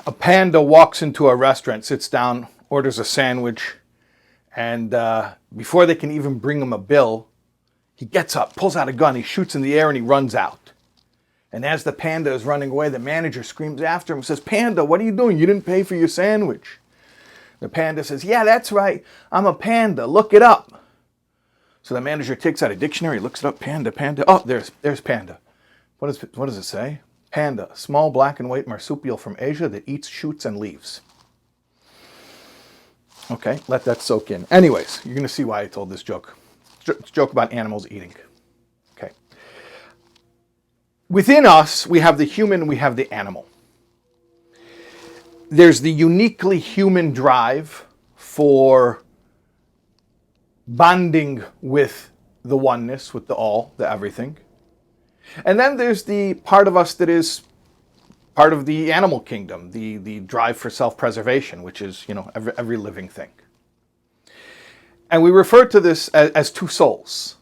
A panda walks into a restaurant, sits down, orders a sandwich, and before they can even bring him a bill, he gets up, pulls out a gun, he shoots in the air, and he runs out. And as the panda is running away, the manager screams after him and says, "Panda, what are you doing? You didn't pay for your sandwich." The panda says, "Yeah, that's right. I'm a panda. Look it up." So the manager takes out a dictionary, looks it up, panda, panda. Oh, there's panda. What does it say? Panda, small black and white marsupial from Asia that eats, shoots, and leaves. Okay, let that soak in. Anyways, you're going to see why I told this joke. It's a joke about animals eating. Okay. Within us, we have the human, we have the animal. There's the uniquely human drive for bonding with the oneness, with the all, the everything. And then there's the part of us that is part of the animal kingdom, the drive for self-preservation, which is, every living thing. And we refer to this as two souls.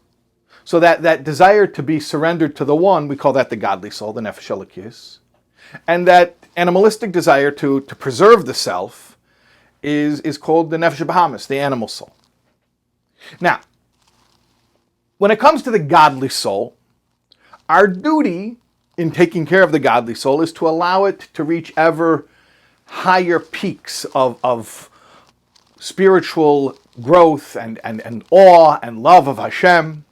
So that desire to be surrendered to the one, we call that the godly soul, the nefesh elokis. And that animalistic desire to preserve the self is called the nefesh bahamis, the animal soul. Now, when it comes to the godly soul, our duty in taking care of the godly soul is to allow it to reach ever higher peaks of spiritual growth and awe and love of Hashem.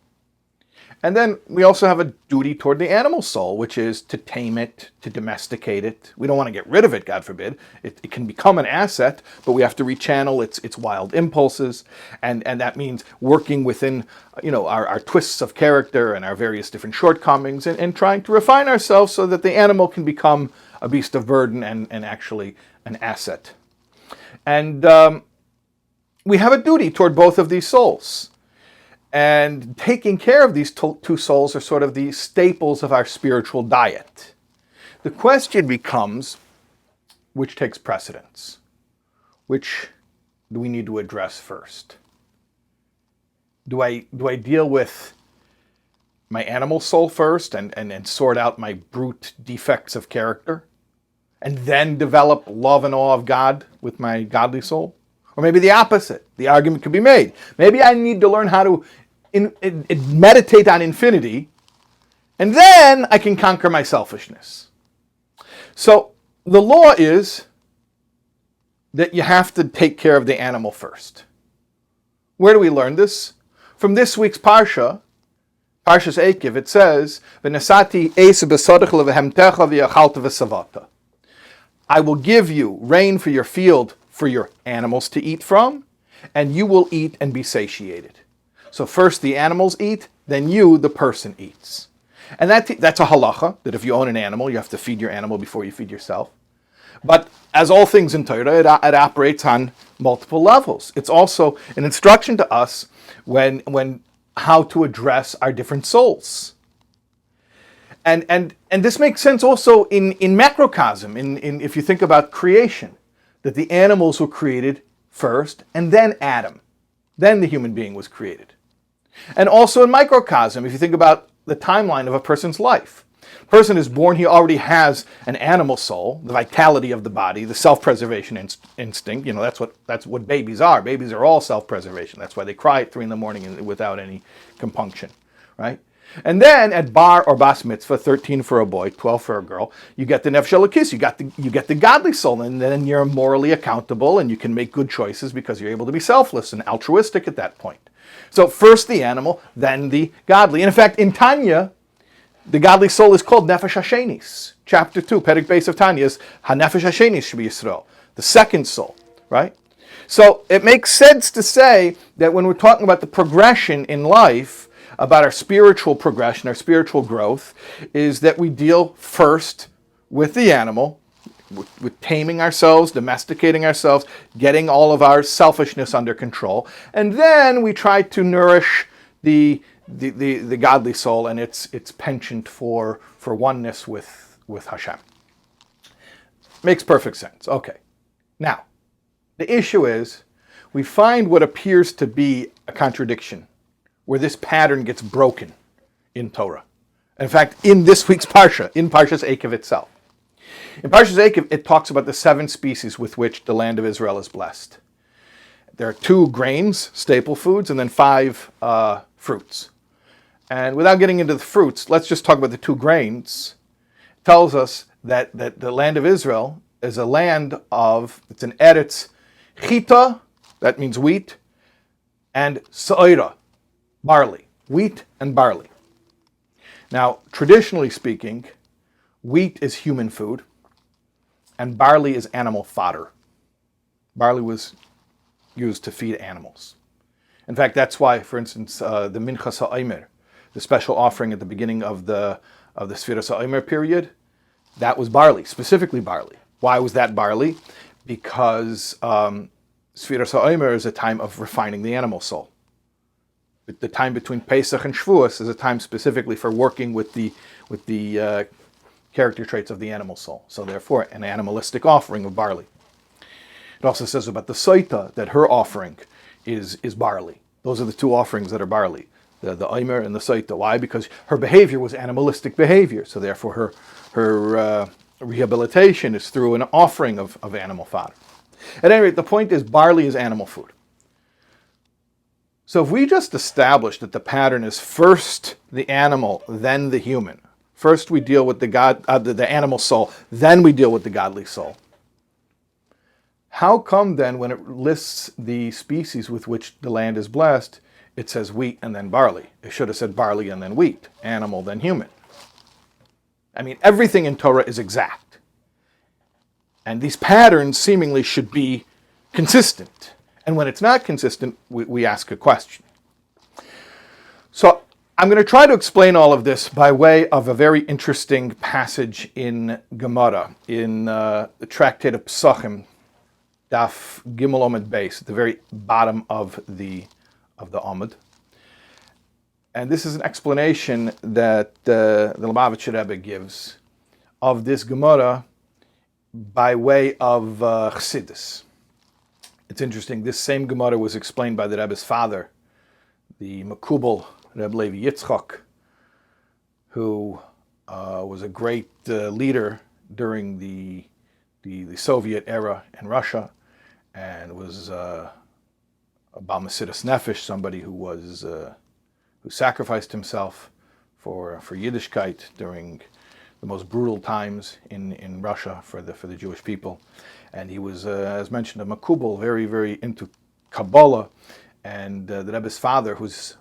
And then we also have a duty toward the animal soul, which is to tame it, to domesticate it. We don't want to get rid of it, God forbid. It can become an asset, but we have to rechannel its wild impulses. And that means working within our twists of character and our various different shortcomings and trying to refine ourselves so that the animal can become a beast of burden and actually an asset. And we have a duty toward both of these souls. And taking care of these two souls are sort of the staples of our spiritual diet. The question becomes, which takes precedence? Which do we need to address first? Do I deal with my animal soul first and sort out my brute defects of character? And then develop love and awe of God with my godly soul? Or maybe the opposite. The argument could be made. Maybe I need to learn how to meditate on infinity, and then I can conquer my selfishness. So the law is that you have to take care of the animal first. Where do we learn this? From this week's Parsha, Parshas Eikev, it says, "V'nesati eis b'sodach levehemtecha v'yachalta v'savata." I will give you rain for your field for your animals to eat from, and you will eat and be satiated. So first the animals eat, then you, the person, eats. And that's a halacha, that if you own an animal, you have to feed your animal before you feed yourself. But as all things in Torah, it operates on multiple levels. It's also an instruction to us when how to address our different souls. And this makes sense also in macrocosm, in if you think about creation, that the animals were created first, and then Adam. Then the human being was created. And also in microcosm, if you think about the timeline of a person's life. A person is born, he already has an animal soul, the vitality of the body, the self-preservation instinct. That's what babies are. Babies are all self-preservation. That's why they cry at 3 a.m. without any compunction, right? And then at bar or bas mitzvah, 13 for a boy, 12 for a girl, you get the nefesh elokis, you get the godly soul, and then you're morally accountable and you can make good choices because you're able to be selfless and altruistic at that point. So first the animal, then the godly. And in fact, in Tanya, the godly soul is called nefesh hashenis. Chapter 2, Perek Beis of Tanya is ha-nefesh hashenis sheb'i Yisrael, the second soul, right? So it makes sense to say that when we're talking about the progression in life, about our spiritual progression, our spiritual growth, is that we deal first with the animal, with taming ourselves, domesticating ourselves, getting all of our selfishness under control, and then we try to nourish the godly soul and its penchant for oneness with Hashem. Makes perfect sense. Okay. Now, the issue is we find what appears to be a contradiction, where this pattern gets broken in Torah. In fact, in this week's Parsha, in Parshas Eikev itself. In Parshas Eikev, it talks about the 7 species with which the land of Israel is blessed. There are 2 grains, staple foods, and then 5 fruits. And without getting into the fruits, let's just talk about the 2 grains. It tells us that the land of Israel is a land of, it's an eretz chita, that means wheat, and sa'ira, barley, wheat and barley. Now, traditionally speaking, wheat is human food, and barley is animal fodder. Barley was used to feed animals. In fact, that's why, for instance, the minchas ha'omer, the special offering at the beginning of the Sefer ha'omer period, that was barley, specifically barley. Why was that barley? Because Sefer ha'omer is a time of refining the animal soul. The time between Pesach and Shavuos is a time specifically for working with the character traits of the animal soul. So therefore, an animalistic offering of barley. It also says about the Soita that her offering is barley. Those are the 2 offerings that are barley, the Omer and the Soita. Why? Because her behavior was animalistic behavior. So therefore, her rehabilitation is through an offering of animal fodder. At any rate, the point is barley is animal food. So if we just establish that the pattern is first the animal, then the human, first we deal with the animal soul, then we deal with the godly soul. How come then when it lists the species with which the land is blessed, it says wheat and then barley? It should have said barley and then wheat, animal then human. I mean, everything in Torah is exact. And these patterns seemingly should be consistent. And when it's not consistent, we ask a question. So I'm going to try to explain all of this by way of a very interesting passage in Gemara, in the tractate of Pesachim, Daf Gimel Omid Beis, at the very bottom of the Omid. And this is an explanation that the Lubavitcher Rebbe gives of this Gemara by way of Chassidus. It's interesting, this same Gemara was explained by the Rebbe's father, the Makubal Rebbe Levi Yitzchak, who was a great leader during the Soviet era in Russia, and was a Bal Mesiras Nefesh, somebody who sacrificed himself for Yiddishkeit during the most brutal times in Russia for the Jewish people. And he was, as mentioned, a Makubal, very, very into Kabbalah. And the Rebbe's father, whose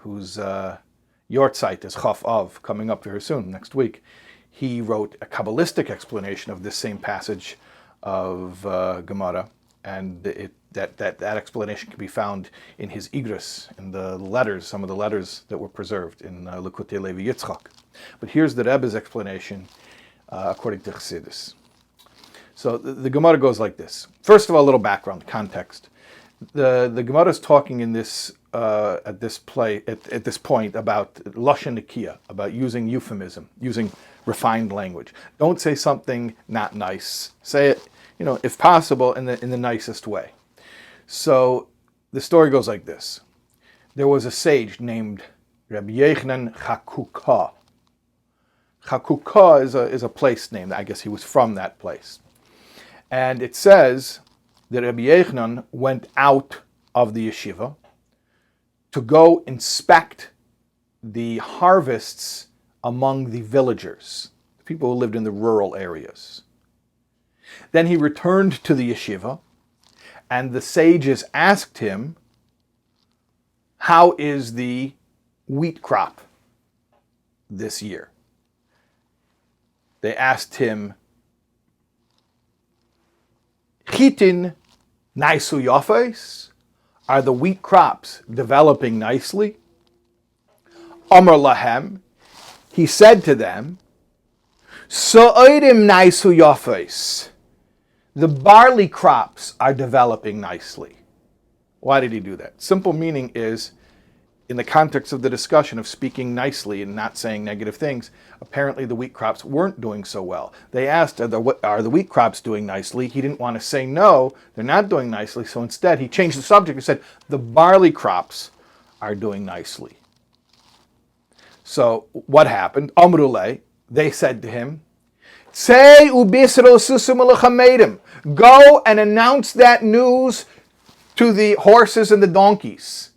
Yortzeit is Chaf Av, coming up very soon, next week, he wrote a Kabbalistic explanation of this same passage of Gemara. And that explanation can be found in his Igros, in the letters, some of the letters that were preserved in Likutei Levi Yitzchak. But here's the Rebbe's explanation according to Chassidus. So the Gemara goes like this. First of all, a little background, context. The Gemara is talking in this at this point about lashon nikiya, about using euphemism, using refined language. Don't say something not nice. Say it, if possible, in the nicest way. So the story goes like this. There was a sage named Rabbi Yochanan Chakukah. Chakukah is a place name. I guess he was from that place. And it says that Rabbi Yochanan went out of the yeshiva to go inspect the harvests among the villagers, the people who lived in the rural areas. Then he returned to the yeshiva, and the sages asked him, how is the wheat crop this year? They asked him, Chitin naisu yafes? Are the wheat crops developing nicely? Amar lahem, he said to them, So'irim naisu yafes. The barley crops are developing nicely. Why did he do that? Simple meaning is, in the context of the discussion of speaking nicely and not saying negative things, apparently the wheat crops weren't doing so well. They asked, are the wheat crops doing nicely? He didn't want to say no, they're not doing nicely, so instead he changed the subject and said, the barley crops are doing nicely. So what happened? Amruleh, they said to him, Tzei ubisro susum ulechamedim. Go and announce that news to the horses and the donkeys.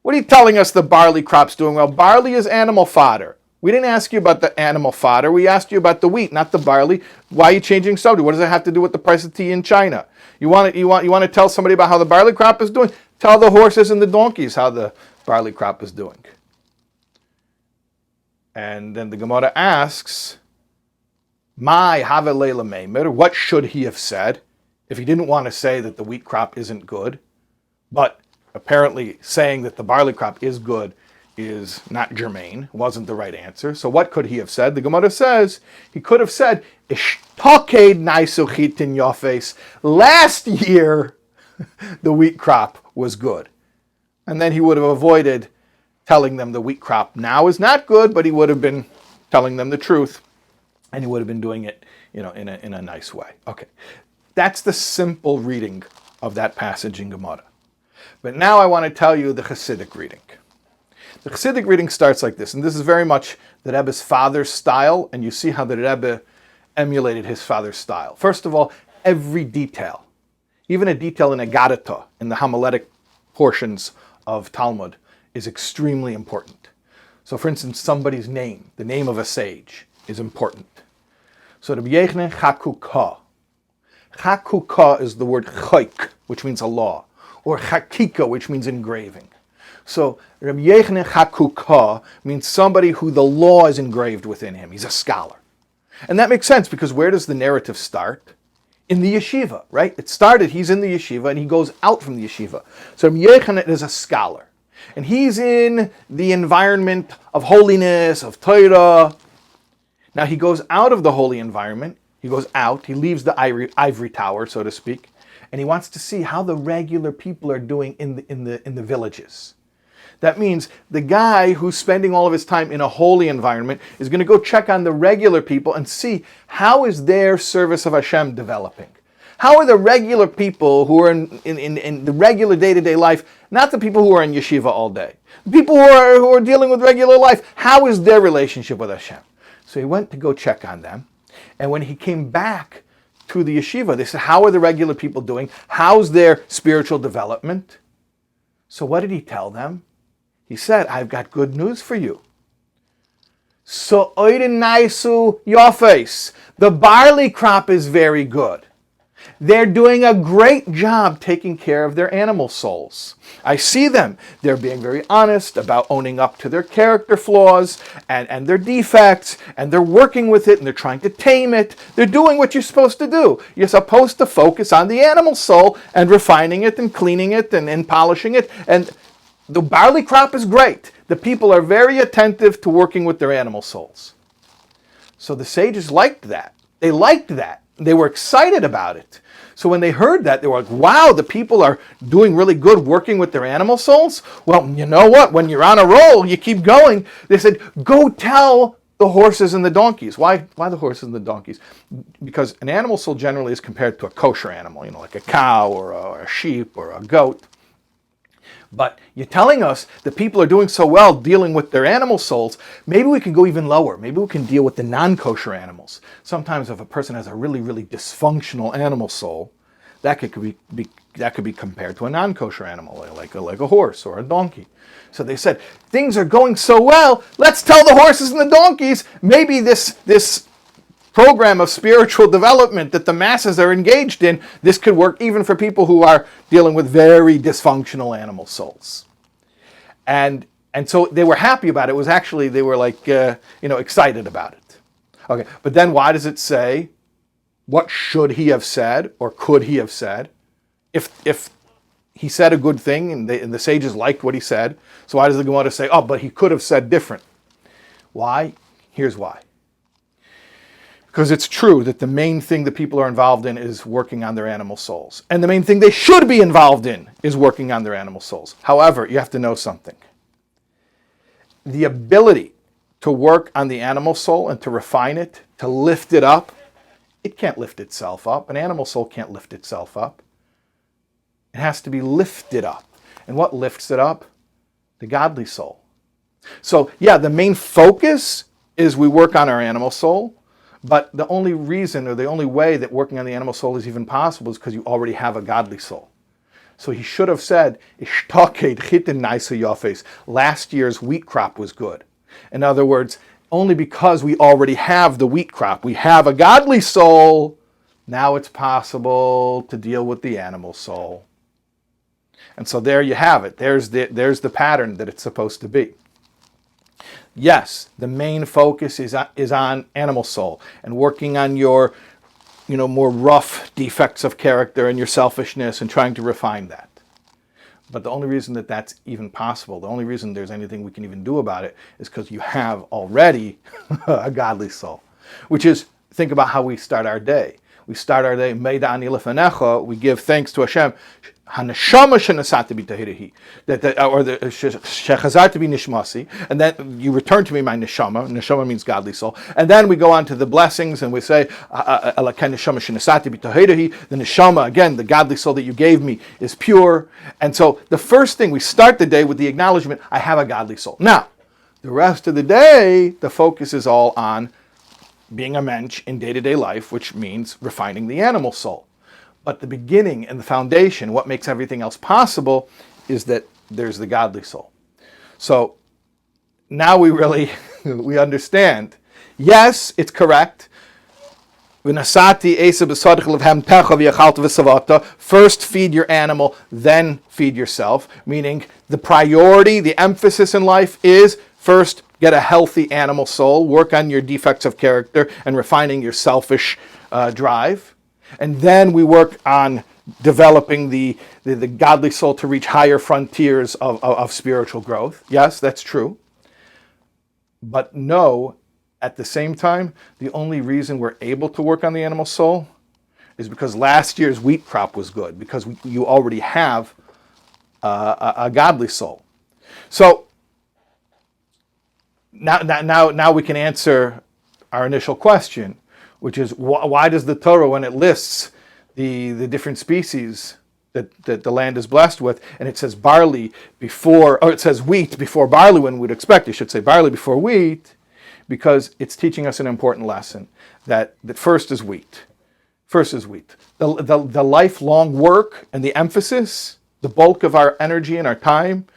What are you telling us the barley crop's doing well? Barley is animal fodder. We didn't ask you about the animal fodder. We asked you about the wheat, not the barley. Why are you changing subject? What does it have to do with the price of tea in China? You want to tell somebody about how the barley crop is doing? Tell the horses and the donkeys how the barley crop is doing. And then the Gemara asks, "My havelei meimer." What should he have said if he didn't want to say that the wheat crop isn't good, but apparently saying that the barley crop is good is not germane, wasn't the right answer. So what could he have said? The Gemara says he could have said, "Ishtoked naisuchit in your face." Last year, the wheat crop was good. And then he would have avoided telling them the wheat crop now is not good, but he would have been telling them the truth, and he would have been doing it, in a nice way. Okay, that's the simple reading of that passage in Gemara. But now I want to tell you the Hasidic reading. The Hasidic reading starts like this, and this is very much the Rebbe's father's style, and you see how the Rebbe emulated his father's style. First of all, every detail, even a detail in a Gadata, in the homiletic portions of Talmud, is extremely important. So for instance, somebody's name, the name of a sage, is important. So Rabbi Yechne Chakukah. Chakukah is the word chayk, which means a law, or chakika, which means engraving. So Rabbi Yechne Chakukah means somebody who the law is engraved within him. He's a scholar. And that makes sense, because where does the narrative start? In the yeshiva, right? It started, he's in the yeshiva, and he goes out from the yeshiva. So Rabbi Yechne is a scholar. And he's in the environment of holiness, of Torah. Now he goes out of the holy environment. He goes out, he leaves the ivory tower, so to speak, and he wants to see how the regular people are doing in the villages. That means the guy who's spending all of his time in a holy environment is going to go check on the regular people and see how is their service of Hashem developing. How are the regular people who are in the regular day-to-day life, not the people who are in yeshiva all day, the people who are dealing with regular life, how is their relationship with Hashem? So he went to go check on them, and when he came back to the yeshiva, they said, how are the regular people doing? How's their spiritual development? So what did he tell them? He said, I've got good news for you. So oiden naisu your face. The barley crop is very good. They're doing a great job taking care of their animal souls. I see them. They're being very honest about owning up to their character flaws and their defects, and they're working with it, and they're trying to tame it. They're doing what you're supposed to do. You're supposed to focus on the animal soul and refining it and cleaning it and polishing it. And the barley crop is great. The people are very attentive to working with their animal souls. So the sages liked that. They liked that. They were excited about it. So when they heard that, they were like, wow, the people are doing really good working with their animal souls? Well, you know what? When you're on a roll, you keep going. They said, go tell the horses and the donkeys. Why the horses and the donkeys? Because an animal soul generally is compared to a kosher animal, like a cow or a sheep or a goat. But you're telling us that people are doing so well dealing with their animal souls, maybe we can go even lower. Maybe we can deal with the non-kosher animals. Sometimes if a person has a really, really dysfunctional animal soul, that could be compared to a non-kosher animal, like a horse or a donkey. So they said, things are going so well, let's tell the horses and the donkeys, maybe this program of spiritual development that the masses are engaged in, this could work even for people who are dealing with very dysfunctional animal souls. And so they were happy about it. It was actually, they were like, excited about it. Okay, but then why does it say, what should he have said, or could he have said? If he said a good thing and the sages liked what he said, so why does the Gemara say, oh, but he could have said different? Why? Here's why. Because it's true that the main thing that people are involved in is working on their animal souls. And the main thing they should be involved in is working on their animal souls. However, you have to know something. The ability to work on the animal soul and to refine it, to lift it up, it can't lift itself up. An animal soul can't lift itself up. It has to be lifted up. And what lifts it up? The godly soul. So, yeah, the main focus is we work on our animal soul, But the only reason or the only way that working on the animal soul is even possible is because you already have a godly soul. So he should have said, last year's wheat crop was good. In other words, only because we already have the wheat crop, we have a godly soul, now it's possible to deal with the animal soul. And so there you have it. There's the pattern that it's supposed to be. Yes, the main focus is on animal soul and working on your, more rough defects of character and your selfishness and trying to refine that. But the only reason that that's even possible, the only reason there's anything we can even do about it is because you have already a godly soul. Which is, think about how we start our day. We start our day, Meida ani lefanecha, we give thanks to Hashem. Haneshama shenasati b'tahirihi, or the shechazarti b'nishmasi, and then you return to me my neshama. Neshama means godly soul, and then we go on to the blessings, and we say alaken neshama shenasati b'tahirihi. The neshama, again, the godly soul that you gave me is pure. And so the first thing, we start the day with the acknowledgement, I have a godly soul. Now, the rest of the day, the focus is all on being a mensch in day-to-day life, which means refining the animal soul. But the beginning and the foundation, what makes everything else possible, is that there's the godly soul. So now we understand. Yes, it's correct. First feed your animal, then feed yourself. Meaning the priority, the emphasis in life is first get a healthy animal soul, work on your defects of character and refining your selfish drive. And then we work on developing the godly soul to reach higher frontiers of spiritual growth. Yes, that's true. But no, at the same time, the only reason we're able to work on the animal soul is because last year's wheat crop was good, because you already have a godly soul. So now we can answer our initial question, which is why does the Torah, when it lists the different species that the land is blessed with, and it says barley before, or it says wheat before barley, when we'd expect it should say barley before wheat, because it's teaching us an important lesson, that first is wheat. First is wheat. The lifelong work and the emphasis, the bulk of our energy and our time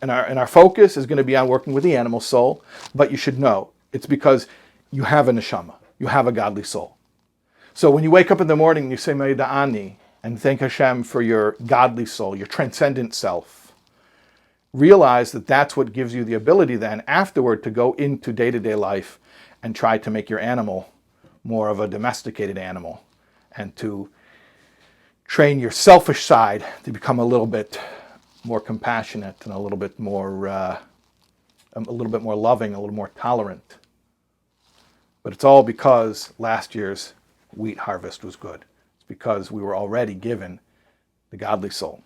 and our focus is going to be on working with the animal soul, but you should know, it's because you have a neshama. You have a godly soul. So when you wake up in the morning and you say Meida ani and thank Hashem for your godly soul, your transcendent self, realize that that's what gives you the ability then afterward to go into day-to-day life and try to make your animal more of a domesticated animal and to train your selfish side to become a little bit more compassionate and a little bit more loving, a little more tolerant. But it's all because last year's wheat harvest was good. It's because we were already given the godly soul.